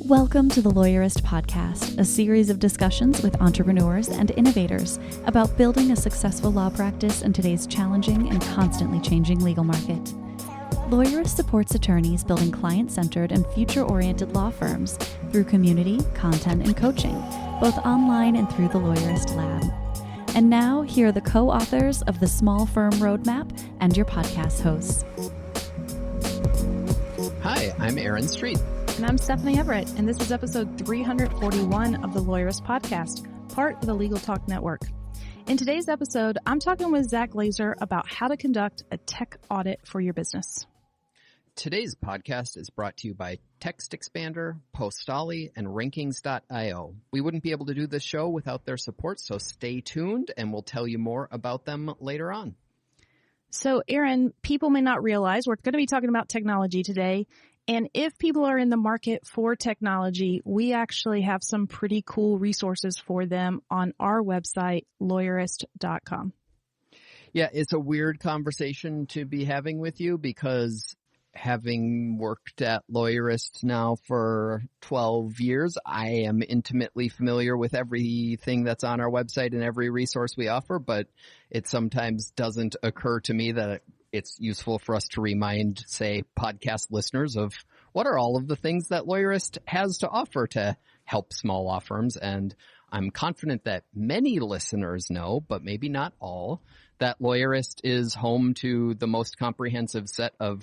Welcome to the Lawyerist podcast, a series of discussions with entrepreneurs and innovators about building a successful law practice in today's challenging and constantly changing legal market. Lawyerist supports attorneys building client-centered and future-oriented law firms through community, content, and coaching, both online and through the Lawyerist Lab. And now, here are the co-authors of the Small Firm Roadmap and your podcast hosts. Hi, I'm Aaron Street. And I'm Stephanie Everett, and this is episode 341 of the Lawyerist podcast, part of the Legal Talk Network. In today's episode, I'm talking with Zack Glaser about how to conduct a tech audit for your business. Today's podcast is brought to you by Text Expander, Postali, and Rankings.io. We wouldn't be able to do this show without their support, so stay tuned, and we'll tell you more about them later on. So, Aaron, people may not realize we're going to be talking about technology today. And if people are in the market for technology, we actually have some pretty cool resources for them on our website, Lawyerist.com. Yeah, it's a weird conversation to be having with you because having worked at Lawyerist now for 12 years, I am intimately familiar with everything that's on our website and every resource we offer, but it sometimes doesn't occur to me that it's useful for us to remind, say, podcast listeners of what are all of the things that Lawyerist has to offer to help small law firms. And I'm confident that many listeners know, but maybe not all, that Lawyerist is home to the most comprehensive set of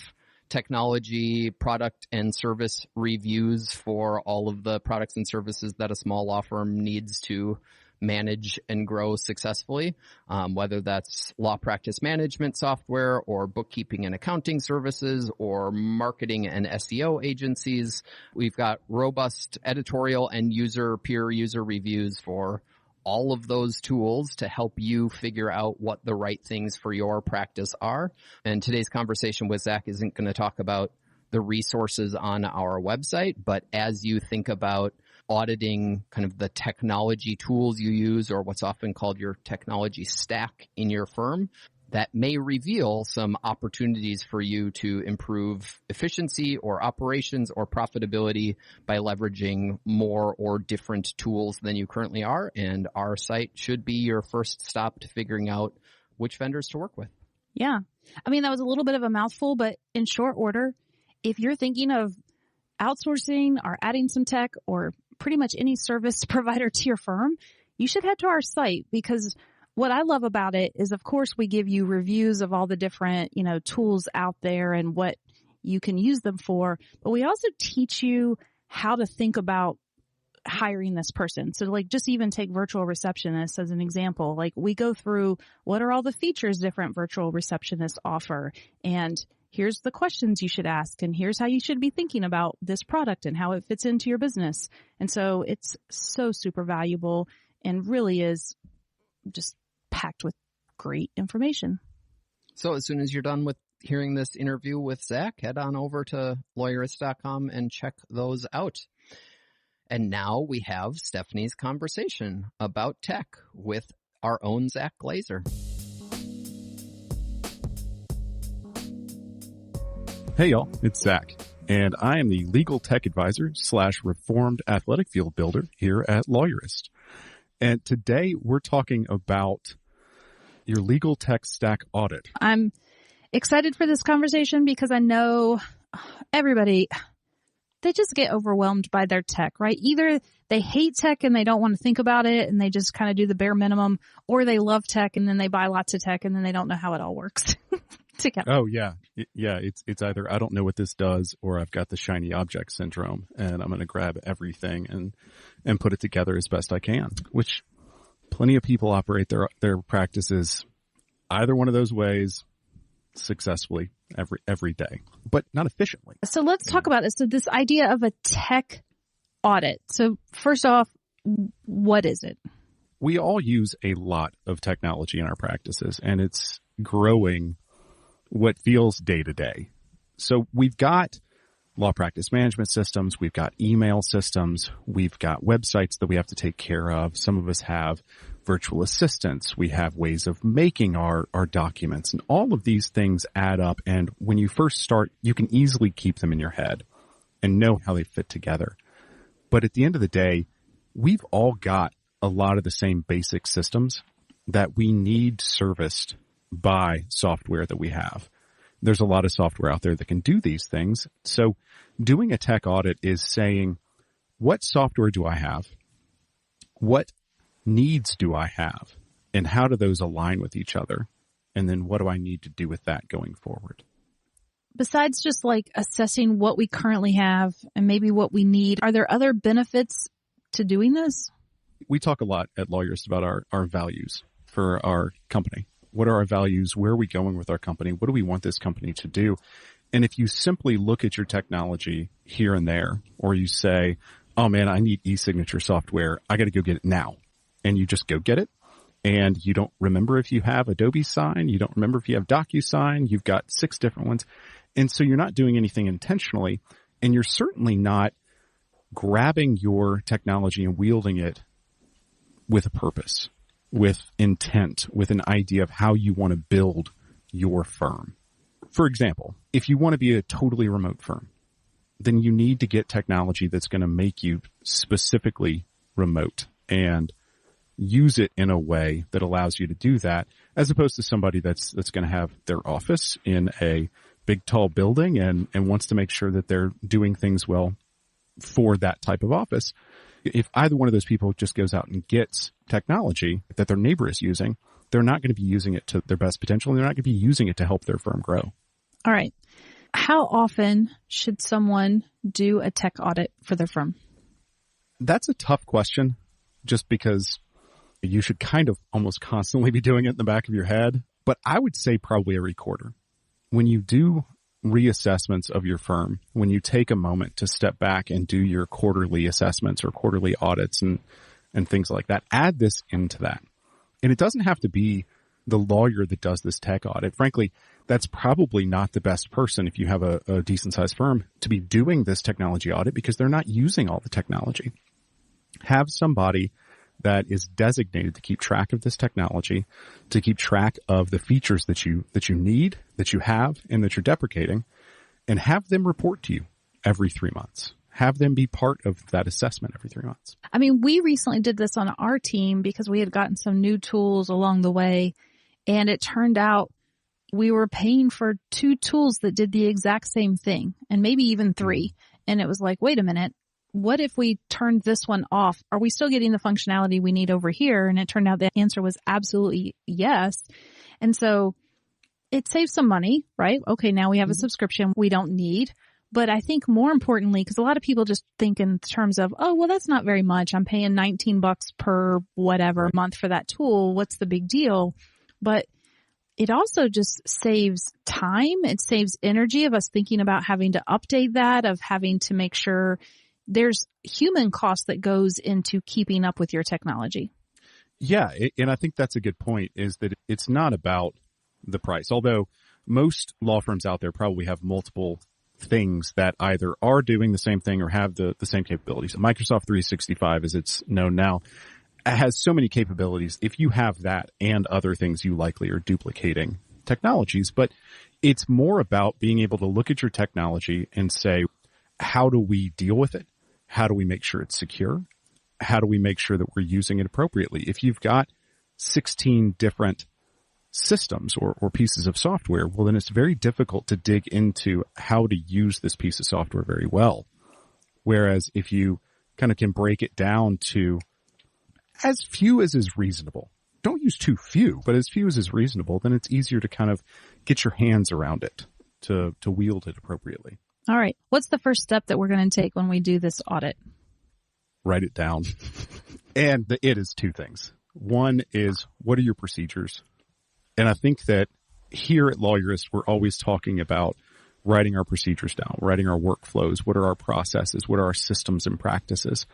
technology, product, and service reviews for all of the products and services that a small law firm needs to manage and grow successfully, whether that's law practice management software or bookkeeping and accounting services or marketing and SEO agencies. We've got robust editorial and peer user reviews for all of those tools to help you figure out what the right things for your practice are. And today's conversation with Zack isn't going to talk about the resources on our website, but as you think about auditing kind of the technology tools you use or what's often called your technology stack in your firm, that may reveal some opportunities for you to improve efficiency or operations or profitability by leveraging more or different tools than you currently are. And our site should be your first stop to figuring out which vendors to work with. Yeah. I mean, that was a little bit of a mouthful, but in short order, if you're thinking of outsourcing or adding some tech or pretty much any service provider to your firm, you should head to our site, because what I love about it is, of course, we give you reviews of all the different, tools out there and what you can use them for, but we also teach you how to think about hiring this person. So just even take virtual receptionists as an example. We go through what are all the features different virtual receptionists offer, and here's the questions you should ask, and here's how you should be thinking about this product and how it fits into your business. And so it's so super valuable and really is just packed with great information. So as soon as you're done with hearing this interview with Zack, head on over to Lawyerist.com and check those out. And now we have Stephanie's conversation about tech with our own Zack Glaser. Hey y'all, it's Zack, and I am the legal tech advisor / reformed athletic field builder here at Lawyerist. And today we're talking about your legal tech stack audit. I'm excited for this conversation because I know everybody, they just get overwhelmed by their tech, right? Either they hate tech and they don't want to think about it and they just kind of do the bare minimum, or they love tech and then they buy lots of tech and then they don't know how it all works. Together. Oh yeah. It's either I don't know what this does or I've got the shiny object syndrome and I'm going to grab everything and put it together as best I can, which plenty of people operate their practices either one of those ways successfully every day, but not efficiently. So let's talk about this. So this idea of a tech audit. So first off, what is it? We all use a lot of technology in our practices, and it's growing what feels day to day. So we've got law practice management systems, we've got email systems, we've got websites that we have to take care of. Some of us have virtual assistants. We have ways of making our documents, and all of these things add up. And when you first start, you can easily keep them in your head and know how they fit together. But at the end of the day, we've all got a lot of the same basic systems that we need serviced by software that we have. There's a lot of software out there that can do these things. So doing a tech audit is saying, what software do I have? What needs do I have? And how do those align with each other? And then what do I need to do with that going forward? Besides just like assessing what we currently have and maybe what we need, are there other benefits to doing this? We talk a lot at Lawyerist about our values for our company. What are our values? Where are we going with our company? What do we want this company to do? And if you simply look at your technology here and there, or you say, oh man, I need e-signature software, I got to go get it now. And you just go get it. And you don't remember if you have Adobe Sign. You don't remember if you have DocuSign. You've got 6 different ones. And so you're not doing anything intentionally. And you're certainly not grabbing your technology and wielding it with a purpose, with intent, with an idea of how you want to build your firm. For example, if you want to be a totally remote firm, then you need to get technology that's going to make you specifically remote and use it in a way that allows you to do that, as opposed to somebody that's going to have their office in a big, tall building and wants to make sure that they're doing things well for that type of office. If either one of those people just goes out and gets technology that their neighbor is using, they're not going to be using it to their best potential, and they're not going to be using it to help their firm grow. All right. How often should someone do a tech audit for their firm? That's a tough question, just because you should kind of almost constantly be doing it in the back of your head. But I would say probably every quarter. When you do reassessments of your firm, when you take a moment to step back and do your quarterly assessments or quarterly audits and things like that, add this into that. And it doesn't have to be the lawyer that does this tech audit. Frankly, that's probably not the best person if you have a decent sized firm to be doing this technology audit, because they're not using all the technology. Have somebody that is designated to keep track of this technology, to keep track of the features that you need, that you have, and that you're deprecating, and have them report to you every 3 months. Have them be part of that assessment every 3 months. I mean, we recently did this on our team because we had gotten some new tools along the way, and it turned out we were paying for 2 tools that did the exact same thing, and maybe even 3. And it was like, wait a minute. What if we turned this one off? Are we still getting the functionality we need over here? And it turned out the answer was absolutely yes. And so it saves some money, right? Okay, now we have a subscription we don't need. But I think more importantly, because a lot of people just think in terms of, oh, well, that's not very much. I'm paying $19 per whatever month for that tool. What's the big deal? But it also just saves time. It saves energy of us thinking about having to update that, of having to make sure there's human cost that goes into keeping up with your technology. Yeah, and I think that's a good point, is that it's not about the price. Although most law firms out there probably have multiple things that either are doing the same thing or have the same capabilities. Microsoft 365, as it's known now, has so many capabilities. If you have that and other things, you likely are duplicating technologies. But it's more about being able to look at your technology and say, how do we deal with it? How do we make sure it's secure? How do we make sure that we're using it appropriately? If you've got 16 different systems or pieces of software, well, then it's very difficult to dig into how to use this piece of software very well. Whereas if you kind of can break it down to as few as is reasonable, don't use too few, but as few as is reasonable, then it's easier to kind of get your hands around it to wield it appropriately. All right. What's the first step that we're going to take when we do this audit? Write it down. And it is 2 things. One is, what are your procedures? And I think that here at Lawyerist, we're always talking about writing our procedures down, writing our workflows. What are our processes? What are our systems and practices?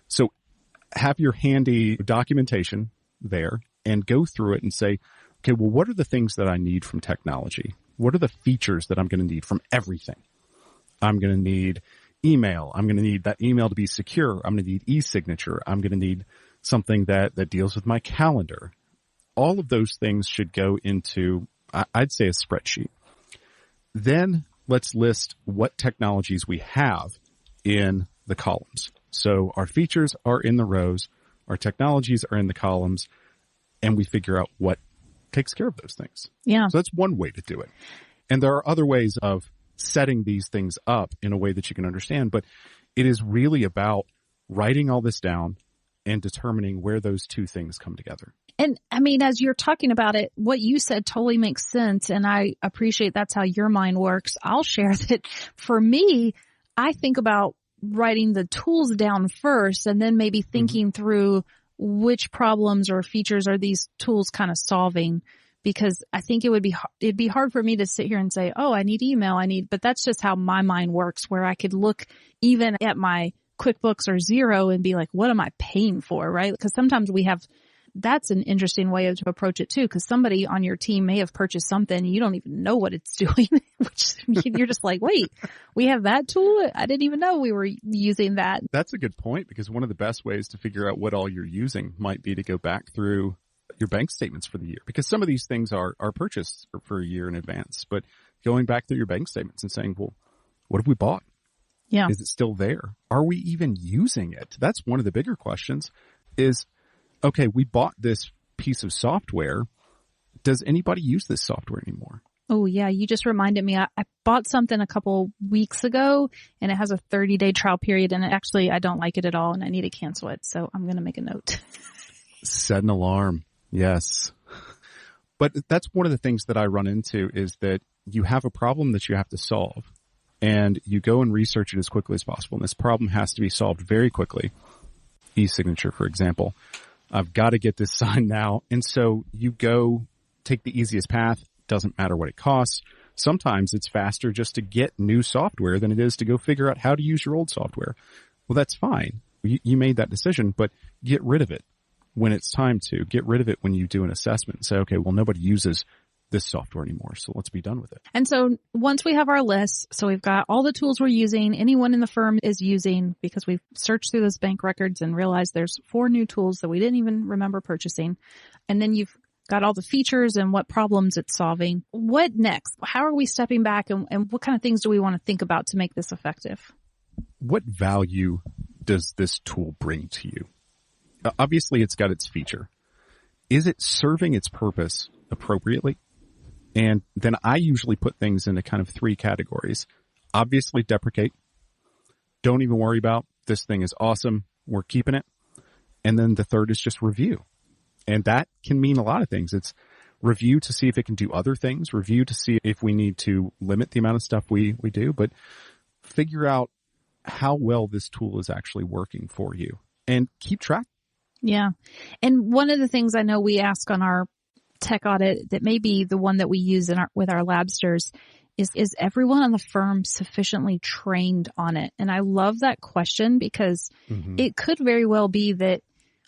So have your handy documentation there and go through it and say, okay, well, what are the things that I need from technology? What are the features that I'm going to need from everything? I'm going to need email. I'm going to need that email to be secure. I'm going to need e-signature. I'm going to need something that deals with my calendar. All of those things should go into, I'd say, a spreadsheet. Then let's list what technologies we have in the columns. So our features are in the rows, our technologies are in the columns, and we figure out what takes care of those things. Yeah. So that's one way to do it. And there are other ways of setting these things up in a way that you can understand, but it is really about writing all this down and determining where those two things come together. And I mean, as you're talking about it, what you said totally makes sense. And I appreciate that's how your mind works. I'll share that for me, I think about writing the tools down first and then maybe thinking through which problems or features are these tools kind of solving, because I think it'd be hard for me to sit here and say, oh, I need email. But that's just how my mind works, where I could look even at my QuickBooks or Xero and be like, what am I paying for? Right. Because sometimes that's an interesting way to approach it too, because somebody on your team may have purchased something and you don't even know what it's doing, which you're just like, wait, we have that tool? I didn't even know we were using that. That's a good point, because one of the best ways to figure out what all you're using might be to go back through your bank statements for the year, because some of these things are purchased for a year in advance, but going back through your bank statements and saying, well, what have we bought? Yeah. Is it still there? Are we even using it? That's one of the bigger questions is, okay, we bought this piece of software. Does anybody use this software anymore? Oh, yeah. You just reminded me. I bought something a couple weeks ago and it has a 30-day trial period. And actually, I don't like it at all and I need to cancel it. So I'm going to make a note. Set an alarm. Yes. But that's one of the things that I run into is that you have a problem that you have to solve and you go and research it as quickly as possible. And this problem has to be solved very quickly. E-signature, for example. I've got to get this signed now. And so you go take the easiest path. Doesn't matter what it costs. Sometimes it's faster just to get new software than it is to go figure out how to use your old software. Well, that's fine. You made that decision, but get rid of it when it's time to. Get rid of it when you do an assessment and say, okay, well, nobody uses this software anymore, so let's be done with it. And so once we have our list, so we've got all the tools we're using, anyone in the firm is using, because we've searched through those bank records and realized there's 4 new tools that we didn't even remember purchasing. And then you've got all the features and what problems it's solving. What next? How are we stepping back and what kind of things do we want to think about to make this effective? What value does this tool bring to you? Obviously, it's got its feature. Is it serving its purpose appropriately? And then I usually put things into kind of 3 categories. Obviously, deprecate. Don't even worry about. This thing is awesome. We're keeping it. And then the third is just review. And that can mean a lot of things. It's review to see if it can do other things. Review to see if we need to limit the amount of stuff we do. But figure out how well this tool is actually working for you. And keep track. Yeah. And one of the things I know we ask on our tech audit that may be the one that we use with our labsters is everyone on the firm sufficiently trained on it? And I love that question because it could very well be that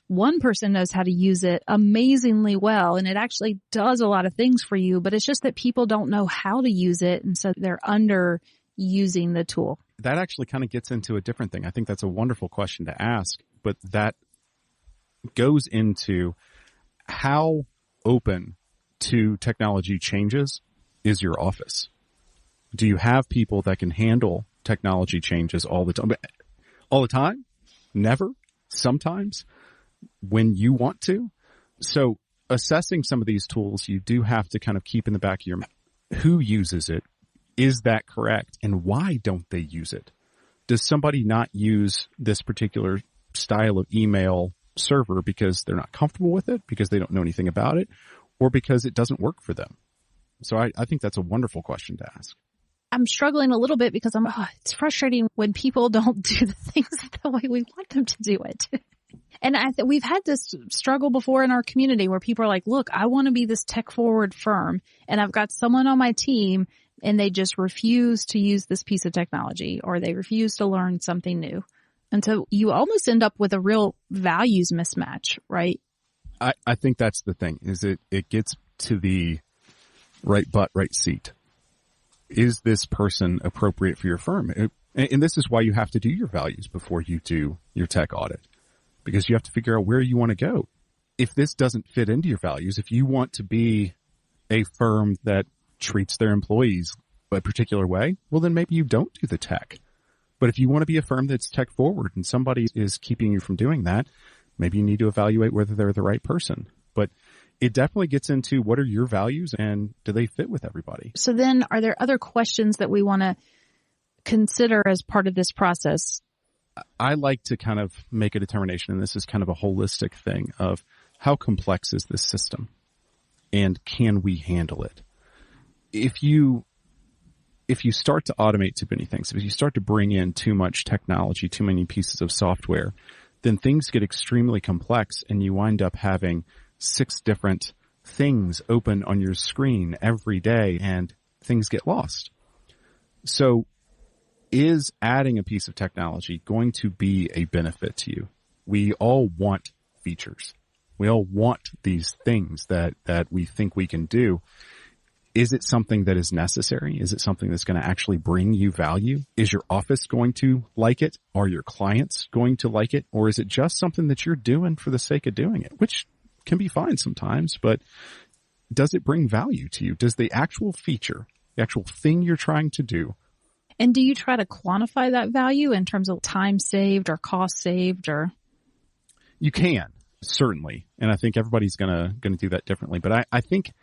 one person knows how to use it amazingly well and it actually does a lot of things for you, but it's just that people don't know how to use it. And so they're under using the tool. That actually kind of gets into a different thing. I think that's a wonderful question to ask, but that goes into how open to technology changes is your office. Do you have people that can handle technology changes all the time? All the time? Never? Sometimes? When you want to? So assessing some of these tools, you do have to kind of keep in the back of your mind. Who uses it? Is that correct? And why don't they use it? Does somebody not use this particular style of email server because they're not comfortable with it, because they don't know anything about it, or because it doesn't work for them? So I think that's a wonderful question to ask. I'm struggling a little bit because it's frustrating when people don't do the things the way we want them to do it. And we've had this struggle before in our community where people are like, look, I want to be this tech forward firm and I've got someone on my team and they just refuse to use this piece of technology or they refuse to learn something new. And so you almost end up with a real values mismatch, right? I think that's the thing, is it gets to the right butt, right seat. Is this person appropriate for your firm? And this is why you have to do your values before you do your tech audit, because you have to figure out where you want to go. If this doesn't fit into your values, if you want to be a firm that treats their employees a particular way, well, then maybe you don't do the tech. But if you want to be a firm that's tech forward and somebody is keeping you from doing that, maybe you need to evaluate whether they're the right person. But it definitely gets into what are your values and do they fit with everybody? So then are there other questions that we want to consider as part of this process? I like to kind of make a determination, and this is kind of a holistic thing of how complex is this system and can we handle it? If you start to automate too many things, if you start to bring in too much technology, too many pieces of software, then things get extremely complex and you wind up having 6 different things open on your screen every day and things get lost. So is adding a piece of technology going to be a benefit to you? We all want features. We all want these things that we think we can do. Is it something that is necessary? Is it something that's going to actually bring you value? Is your office going to like it? Are your clients going to like it? Or is it just something that you're doing for the sake of doing it, which can be fine sometimes, but does it bring value to you? Does the actual feature, the actual thing you're trying to do? And do you try to quantify that value in terms of time saved or cost saved or? You can, certainly. And I think everybody's going to do that differently. But I think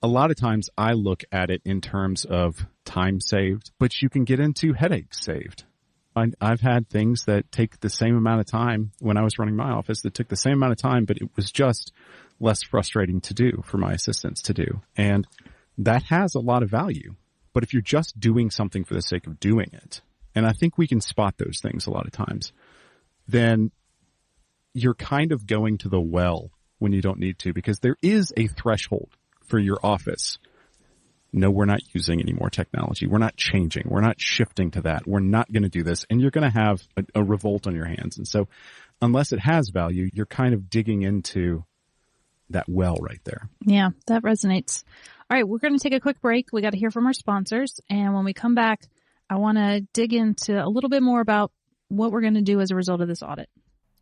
a lot of times I look at it in terms of time saved, but you can get into headaches saved. I've had things that take the same amount of time when I was running my office that took the same amount of time, but it was just less frustrating to do for my assistants to do. And that has a lot of value. But if you're just doing something for the sake of doing it, and I think we can spot those things a lot of times, then you're kind of going to the well when you don't need to, because there is a threshold for your office. No, we're not using any more technology. We're not changing. We're not shifting to that. We're not going to do this. And you're going to have a revolt on your hands. And so unless it has value, you're kind of digging into that well right there. Yeah, that resonates. All right, we're going to take a quick break. We got to hear from our sponsors. And when we come back, I want to dig into a little bit more about what we're going to do as a result of this audit.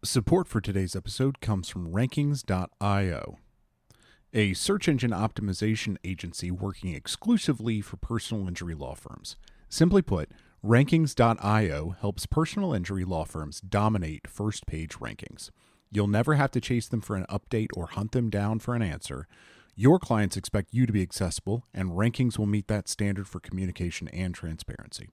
Support for today's episode comes from Rankings.io, a search engine optimization agency working exclusively for personal injury law firms. Simply put, Rankings.io helps personal injury law firms dominate first-page rankings. You'll never have to chase them for an update or hunt them down for an answer. Your clients expect you to be accessible, and Rankings will meet that standard for communication and transparency.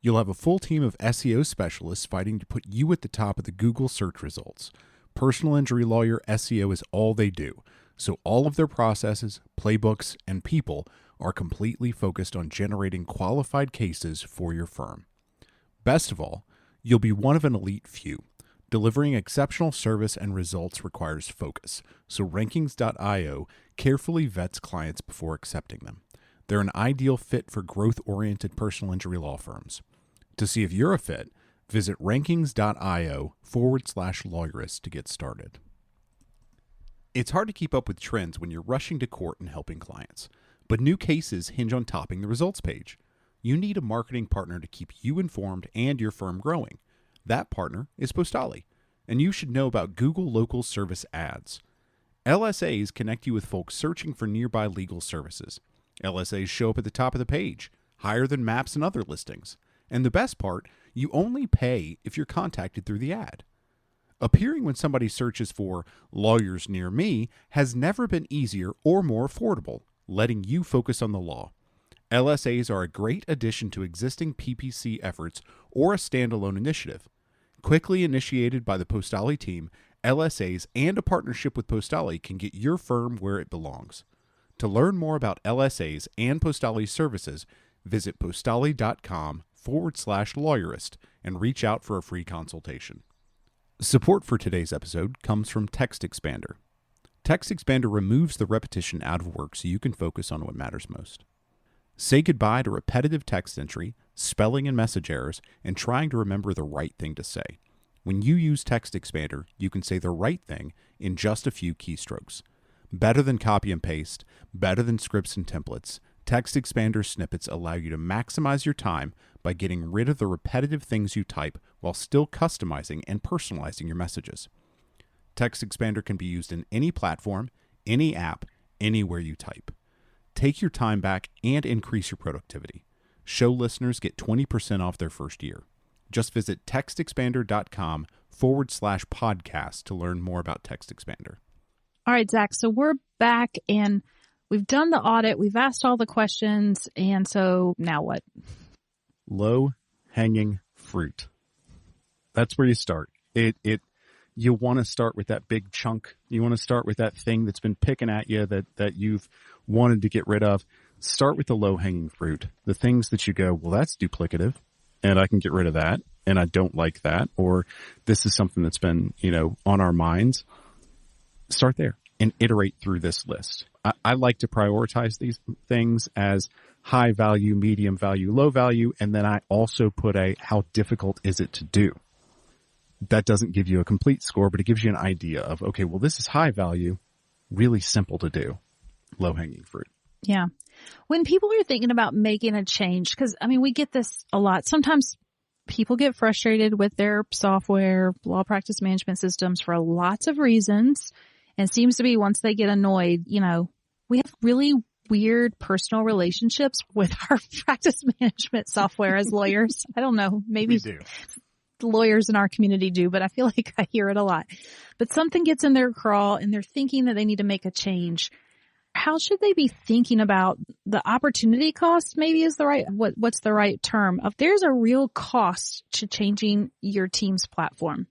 You'll have a full team of SEO specialists fighting to put you at the top of the Google search results. Personal injury lawyer SEO is all they do, so all of their processes, playbooks, and people are completely focused on generating qualified cases for your firm. Best of all, you'll be one of an elite few. Delivering exceptional service and results requires focus, so Rankings.io carefully vets clients before accepting them. They're an ideal fit for growth-oriented personal injury law firms. To see if you're a fit, visit Rankings.io/Lawyerist to get started. It's hard to keep up with trends when you're rushing to court and helping clients, but new cases hinge on topping the results page. You need a marketing partner to keep you informed and your firm growing. That partner is Postali, and you should know about Google Local Service Ads. LSAs connect you with folks searching for nearby legal services. LSAs show up at the top of the page, higher than maps and other listings. And the best part, you only pay if you're contacted through the ad. Appearing when somebody searches for lawyers near me has never been easier or more affordable, letting you focus on the law. LSAs are a great addition to existing PPC efforts or a standalone initiative. Quickly initiated by the Postali team, LSAs and a partnership with Postali can get your firm where it belongs. To learn more about LSAs and Postali services, visit postali.com/lawyerist and reach out for a free consultation. Support for today's episode comes from Text Expander. Text Expander removes the repetition out of work so you can focus on what matters most. Say goodbye to repetitive text entry, spelling and message errors, and trying to remember the right thing to say. When you use Text Expander, you can say the right thing in just a few keystrokes. Better than copy and paste, better than scripts and templates, Text Expander snippets allow you to maximize your time by getting rid of the repetitive things you type while still customizing and personalizing your messages. Text Expander can be used in any platform, any app, anywhere you type. Take your time back and increase your productivity. Show listeners get 20% off their first year. Just visit textexpander.com/podcast to learn more about TextExpander. All right, Zach. So we're back and we've done the audit. We've asked all the questions. And so now what? Low hanging fruit. That's where you start. You want to start with that big chunk. You want to start with that thing that's been picking at you that you've wanted to get rid of. Start with the low hanging fruit. The things that you go, well, that's duplicative and I can get rid of that. And I don't like that. Or this is something that's been, on our minds. Start there and iterate through this list. I like to prioritize these things as high value, medium value, low value. And then I also put how difficult is it to do? That doesn't give you a complete score, but it gives you an idea of, okay, well, this is high value, really simple to do, low hanging fruit. Yeah. When people are thinking about making a change, because we get this a lot. Sometimes people get frustrated with their software, law practice management systems for lots of reasons. And it seems to be once they get annoyed, we have really weird personal relationships with our practice management software as lawyers. I don't know, maybe the lawyers in our community do, but I feel like I hear it a lot. But something gets in their crawl and they're thinking that they need to make a change. How should they be thinking about the opportunity cost? Maybe is the right, what's the right term? If there's a real cost to changing your team's platform.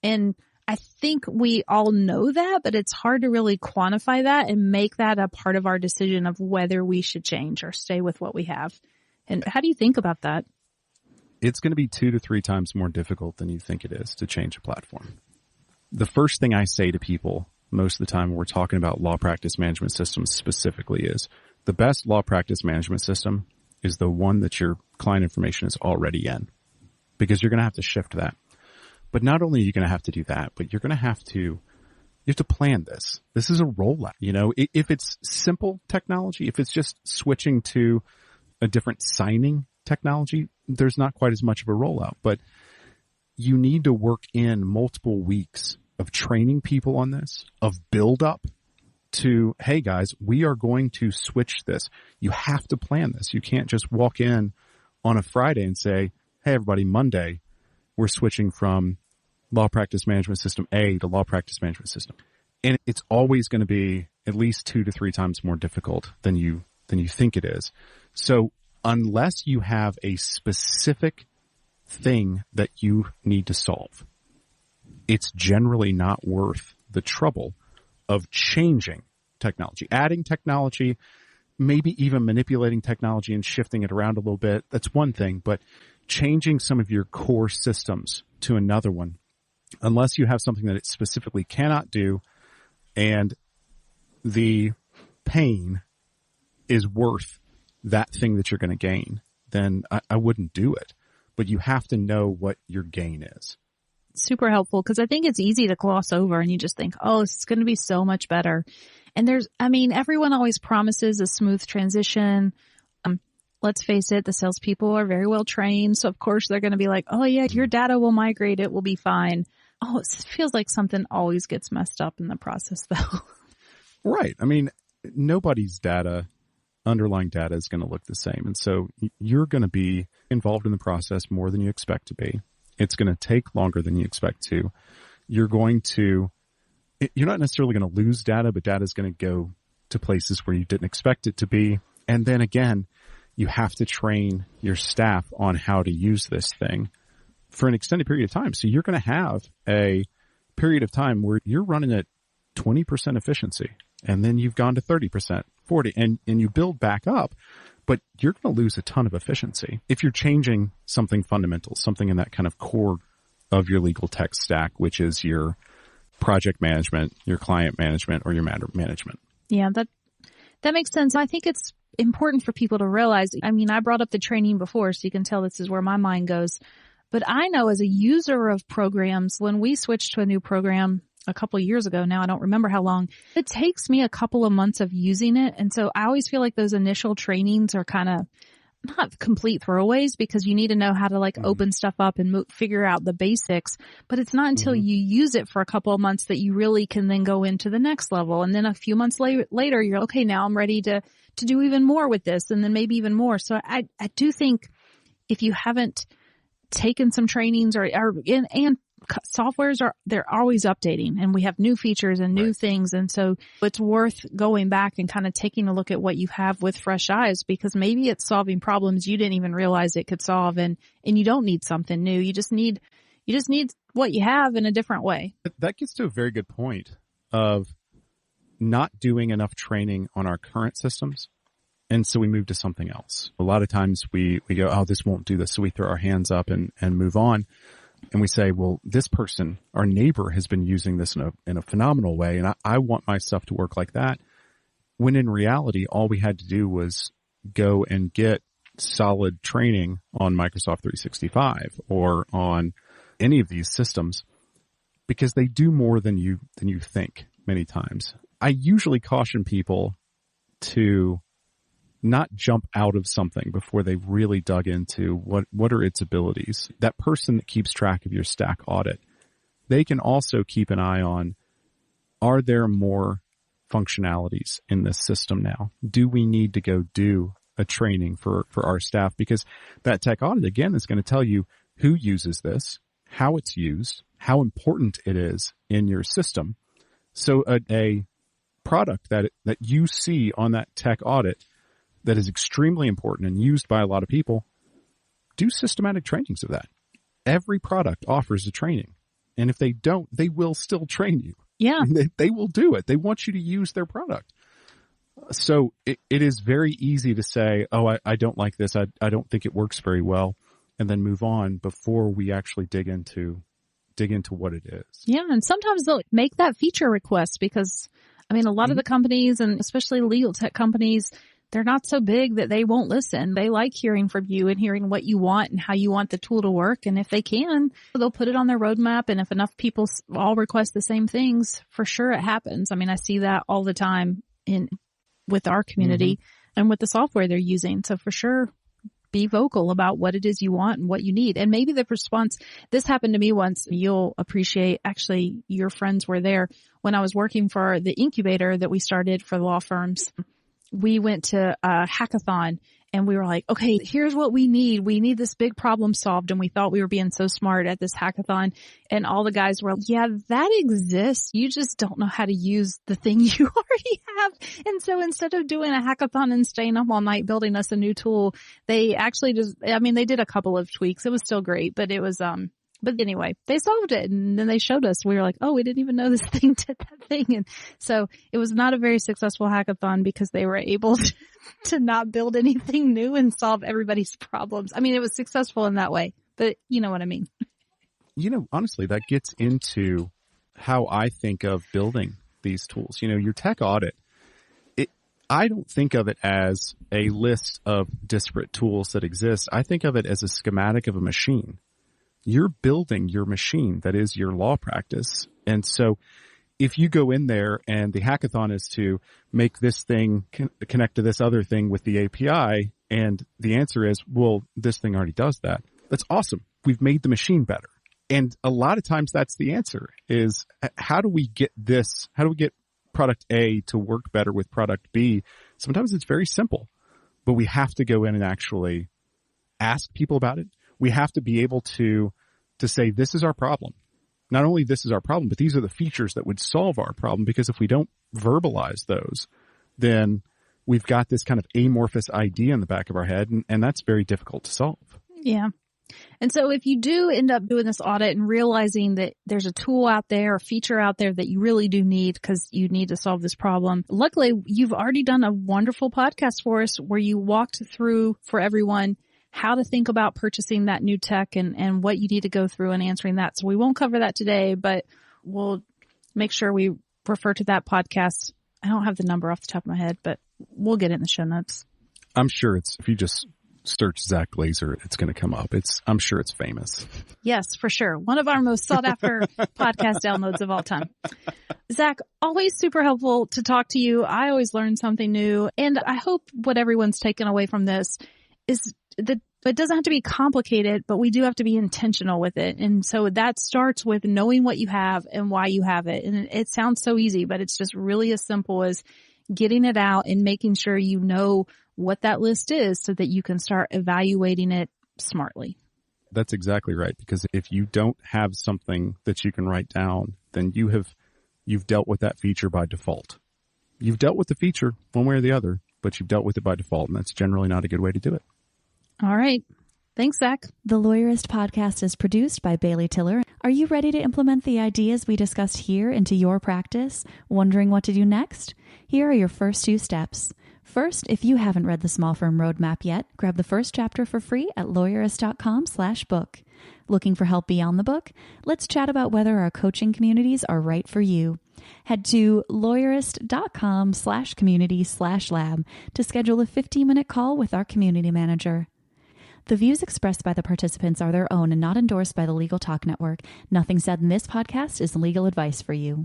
And I think we all know that, but it's hard to really quantify that and make that a part of our decision of whether we should change or stay with what we have. And how do you think about that? It's going to be 2 to 3 times more difficult than you think it is to change a platform. The first thing I say to people most of the time when we're talking about law practice management systems specifically is the best law practice management system is the one that your client information is already in, because you're going to have to shift that. But not only are you going to have to do that, but you have to plan this. This is a rollout. If it's simple technology, if it's just switching to a different signing technology, there's not quite as much of a rollout, but you need to work in multiple weeks of training people on this, of build up to, hey guys, we are going to switch this. You have to plan this. You can't just walk in on a Friday and say, hey everybody, Monday, we're switching from law practice management system A to law practice management system. And it's always going to be at least 2 to 3 times more difficult than you think it is. So unless you have a specific thing that you need to solve, it's generally not worth the trouble of changing technology, adding technology, maybe even manipulating technology and shifting it around a little bit. That's one thing, but changing some of your core systems to another one, unless you have something that it specifically cannot do and the pain is worth that thing that you're going to gain, then I wouldn't do it. But you have to know what your gain is. Super helpful, because I think it's easy to gloss over and you just think, oh, this is going to be so much better. And everyone always promises a smooth transition. Let's face it, the salespeople are very well trained. So of course they're going to be like, oh yeah, your data will migrate. It will be fine. Oh, it feels like something always gets messed up in the process though. Right. Nobody's underlying data is going to look the same. And so you're going to be involved in the process more than you expect to be. It's going to take longer than you expect to. You're not necessarily going to lose data, but data is going to go to places where you didn't expect it to be. And then again, you have to train your staff on how to use this thing for an extended period of time. So you're going to have a period of time where you're running at 20% efficiency, and then you've gone to 30%, 40%, and you build back up, but you're going to lose a ton of efficiency if you're changing something fundamental, something in that kind of core of your legal tech stack, which is your project management, your client management, or your matter management. Yeah, that makes sense. I think it's important for people to realize, I brought up the training before, so you can tell this is where my mind goes. But I know as a user of programs, when we switched to a new program a couple of years ago now, I don't remember how long, it takes me a couple of months of using it. And so I always feel like those initial trainings are kind of not complete throwaways, because you need to know how to open stuff up and figure out the basics. But it's not until you use it for a couple of months that you really can then go into the next level. And then a few months later, you're okay, now I'm ready to do even more with this, and then maybe even more. So I do think if you haven't taken some trainings and softwares they're always updating, and we have new features and new things. And so it's worth going back and kind of taking a look at what you have with fresh eyes, because maybe it's solving problems you didn't even realize it could solve. And you don't need something new. You just need what you have in a different way. That gets to a very good point of not doing enough training on our current systems. And so we move to something else. A lot of times we go, oh, this won't do this. So we throw our hands up and move on. And we say, well, this person, our neighbor, has been using this in a phenomenal way, and I want my stuff to work like that. When in reality, all we had to do was go and get solid training on Microsoft 365 or on any of these systems, because they do more than you think many times. I usually caution people to not jump out of something before they've really dug into what are its abilities. That person that keeps track of your stack audit, they can also keep an eye on, are there more functionalities in this system now? Do we need to go do a training for our staff? Because that tech audit, again, is going to tell you who uses this, how it's used, how important it is in your system. So a product that you see on that tech audit that is extremely important and used by a lot of people, do systematic trainings of that. Every product offers a training. And if they don't, they will still train you. Yeah. They will do it. They want you to use their product. So it is very easy to say, oh, I don't like this. I don't think it works very well. And then move on before we actually dig into what it is. Yeah. And sometimes they'll make that feature request because, I mean, a lot of the companies, and especially legal tech companies, they're not so big that they won't listen. They like hearing from you and hearing what you want and how you want the tool to work. And if they can, they'll put it on their roadmap. And if enough people all request the same things, for sure it happens. I mean, I see that all the time with our community and with the software they're using. So for sure, be vocal about what it is you want and what you need. And maybe the response, this happened to me once. You'll appreciate, actually, your friends were there when I was working for the incubator that we started for law firms. We went to a hackathon and we were like, okay, here's what we need. We need this big problem solved. And we thought we were being so smart at this hackathon. And all the guys were like, yeah, that exists. You just don't know how to use the thing you already have. And so instead of doing a hackathon and staying up all night building us a new tool, they actually they did a couple of tweaks. It was still great, but it was, but anyway, they solved it, and then they showed us. We were like, oh, we didn't even know this thing did that thing. And so it was not a very successful hackathon because they were able to not build anything new and solve everybody's problems. I mean, it was successful in that way, but you know what I mean. Honestly, that gets into how I think of building these tools. Your tech audit, I don't think of it as a list of disparate tools that exist. I think of it as a schematic of a machine. You're building your machine that is your law practice. And so if you go in there and the hackathon is to make this thing connect to this other thing with the API, and the answer is, well, this thing already does that. That's awesome. We've made the machine better. And a lot of times that's the answer is, how do we get product A to work better with product B? Sometimes it's very simple, but we have to go in and actually ask people about it. We have to be able to say, this is our problem. Not only this is our problem, but these are the features that would solve our problem. Because if we don't verbalize those, then we've got this kind of amorphous idea in the back of our head, and that's very difficult to solve. Yeah. And so if you do end up doing this audit and realizing that there's a tool out there, a feature out there that you really do need because you need to solve this problem, luckily you've already done a wonderful podcast for us where you walked through for everyone how to think about purchasing that new tech and what you need to go through and answering that. So we won't cover that today, but we'll make sure we refer to that podcast. I don't have the number off the top of my head, but we'll get it in the show notes. I'm sure if you just search Zack Glaser, it's going to come up. I'm sure it's famous. Yes, for sure. One of our most sought after podcast downloads of all time. Zack, always super helpful to talk to you. I always learn something new. And I hope what everyone's taken away from this is that it doesn't have to be complicated, but we do have to be intentional with it. And so that starts with knowing what you have and why you have it. And it sounds so easy, but it's just really as simple as getting it out and making sure you know what that list is so that you can start evaluating it smartly. That's exactly right. Because if you don't have something that you can write down, then you've dealt with that feature by default. You've dealt with the feature one way or the other, but you've dealt with it by default, and that's generally not a good way to do it. All right. Thanks, Zach. The Lawyerist podcast is produced by Bailey Tiller. Are you ready to implement the ideas we discussed here into your practice? Wondering what to do next? Here are your first 2 steps. First, if you haven't read the Small Firm Roadmap yet, grab the first chapter for free at lawyerist.com/book. Looking for help beyond the book? Let's chat about whether our coaching communities are right for you. Head to lawyerist.com/community/lab to schedule a 15-minute call with our community manager. The views expressed by the participants are their own and not endorsed by the Legal Talk Network. Nothing said in this podcast is legal advice for you.